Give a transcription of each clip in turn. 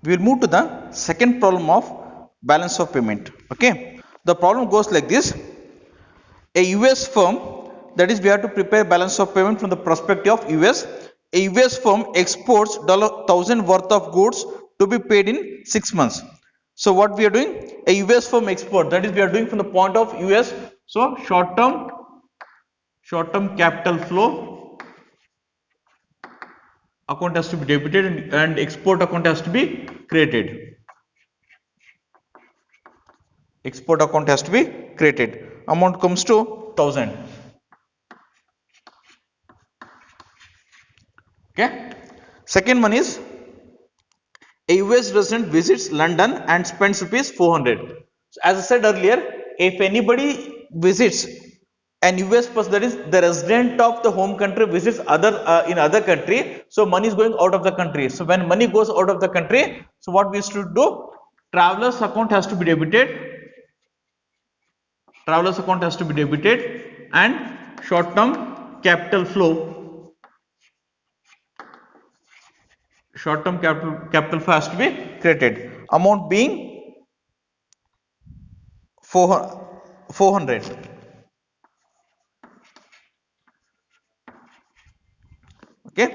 We will move to the second problem of balance of payment. Okay, the problem goes like this. A US firm, that is we have to prepare balance of payment from the perspective of US. A US firm exports $1,000 worth of goods to be paid in 6 months. So what we are doing, a US firm export, that is we are doing from the point of US. So short term capital flow account has to be debited and export account has to be created. Export account has to be created. Amount comes to 1,000. Okay. Second one is a US resident visits London and spends rupees 400. So as I said earlier, if anybody visits an US person, that is the resident of the home country visits in other country, so money is going out of the country. So when money goes out of the country, so what we used to do, travelers account has to be debited. Travelers account has to be debited and short term capital flow has to be created, amount being 400. Okay,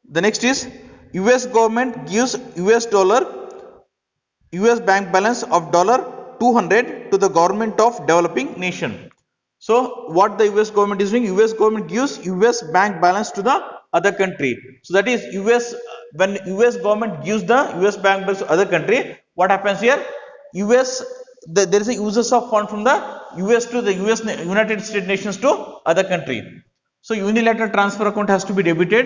the next is US government gives US bank balance of $200 to the government of developing nation. So what the US government is doing, US government gives US bank balance to the other country. So that is when US government gives the US bank balance to other country, what happens here? There is a uses of fund from the US to the United States nations to other country. So unilateral transfer account has to be debited.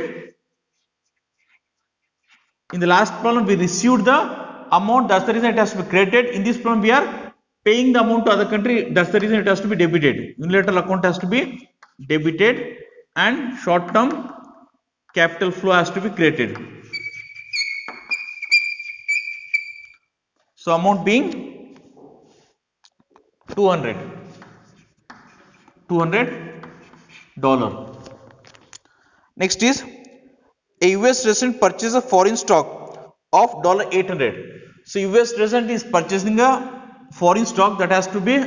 In the last problem we received the amount, that's the reason it has to be credited. In this problem we are paying the amount to other country, that's the reason it has to be debited. Unilateral account has to be debited and short term capital flow has to be created. So amount being $200. Next is a US resident purchases a foreign stock of $800. So US resident is purchasing a foreign stock that has to be,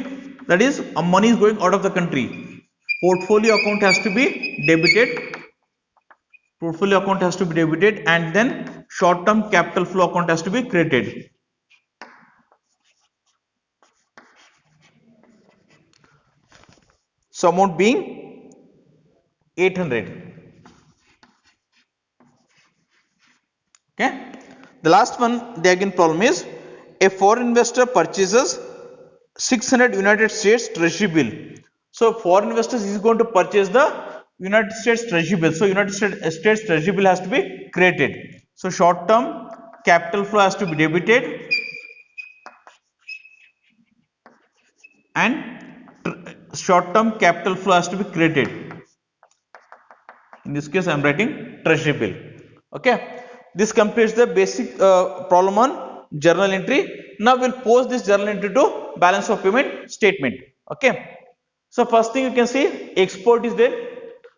that is money is going out of the country. Portfolio account has to be debited. Portfolio account has to be debited and then short term capital flow account has to be created. So amount being 800. Okay. The last one, the again problem is a foreign investor purchases 600 United States Treasury bill. So foreign investors is going to purchase the United States Treasury bill. So United States Treasury bill has to be created. So short term capital flow has to be debited and short term capital flow has to be created. In this case I am writing Treasury bill. Okay. This completes the basic problem on journal entry. Now we will post this journal entry to balance of payment statement. Okay. So first thing you can see, export is there.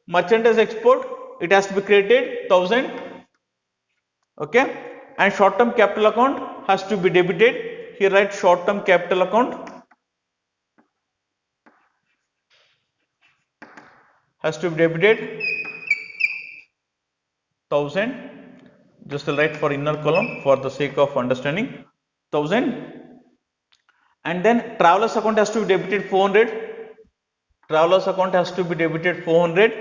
Merchandise export, it has to be created 1,000. Okay. And short term capital account has to be debited. Here write short term capital account has to be debited 1,000. Just write for inner column for the sake of understanding 1,000. And then travelers account has to be debited 400. Travelers account has to be debited 400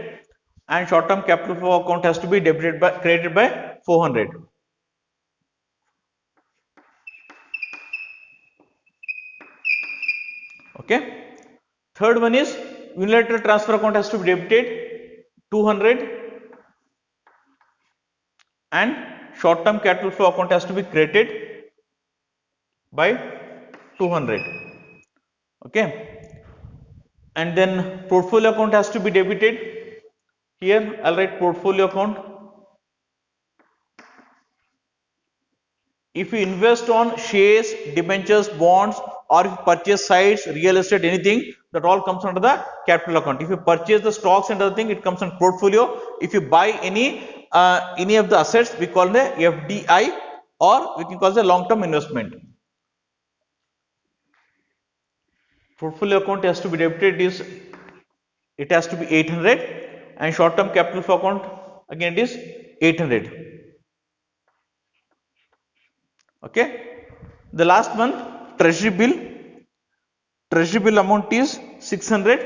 and short term capital flow account has to be created by 400. Okay. Third one is unilateral transfer account has to be debited 200 and short term capital flow account has to be created by 200. Okay. And then portfolio account has to be debited. Here I'll write portfolio account. If you invest on shares, debentures, bonds, or if you purchase sites, real estate, anything, that all comes under the capital account. If you purchase the stocks and other thing, it comes on portfolio. If you buy any of the assets, we call the FDI or we can call it a long term investment. Portfolio account has to be debited is, it has to be 800, and short term capital flow account again it is 800. Okay. The last one, treasury bill. Treasury bill amount is 600.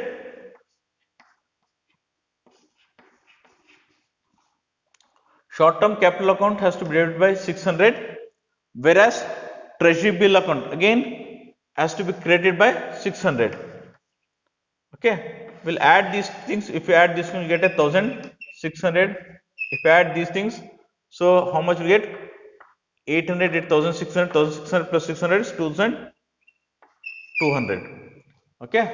Short term capital account has to be divided by 600, whereas treasury bill account again has to be credited by 600. Okay, we'll add these things. If you add this one, you get 1600. If you add these things, so how much we get? 800, 1600, 1600 plus 600 is 2200. Okay,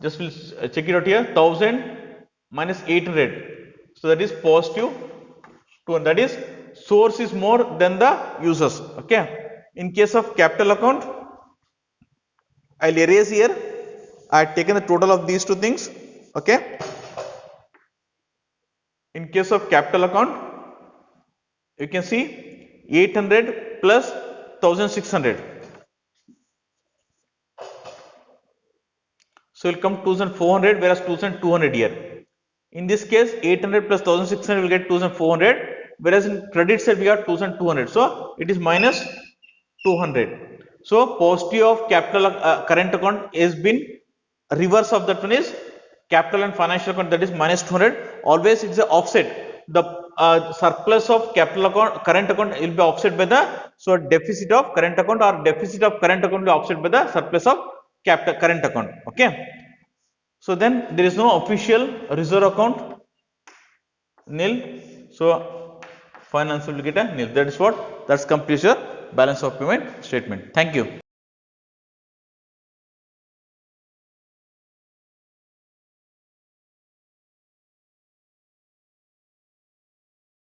just we'll check it out here. 1000 minus 800, so that is positive 200. That is, source is more than the users. Okay, in case of capital account, I'll erase here. I had taken the total of these two things. Okay, in case of capital account, you can see 800 plus 1600. So it will come 2400, whereas 2200 here. In this case, 800 plus 1600 will get 2400, whereas in credit side we got 2200. So it is minus 200. So positive of capital current account has been, reverse of that one is capital and financial account, that is minus 200. Always it's a offset. The surplus of capital account, current account will be offset by the, so deficit of current account or deficit of current account will be offset by the surplus of capital current account. Okay. So then there is no official reserve account, nil. So finance will get a nil. That is what, that's completes your balance of payment statement. Thank you.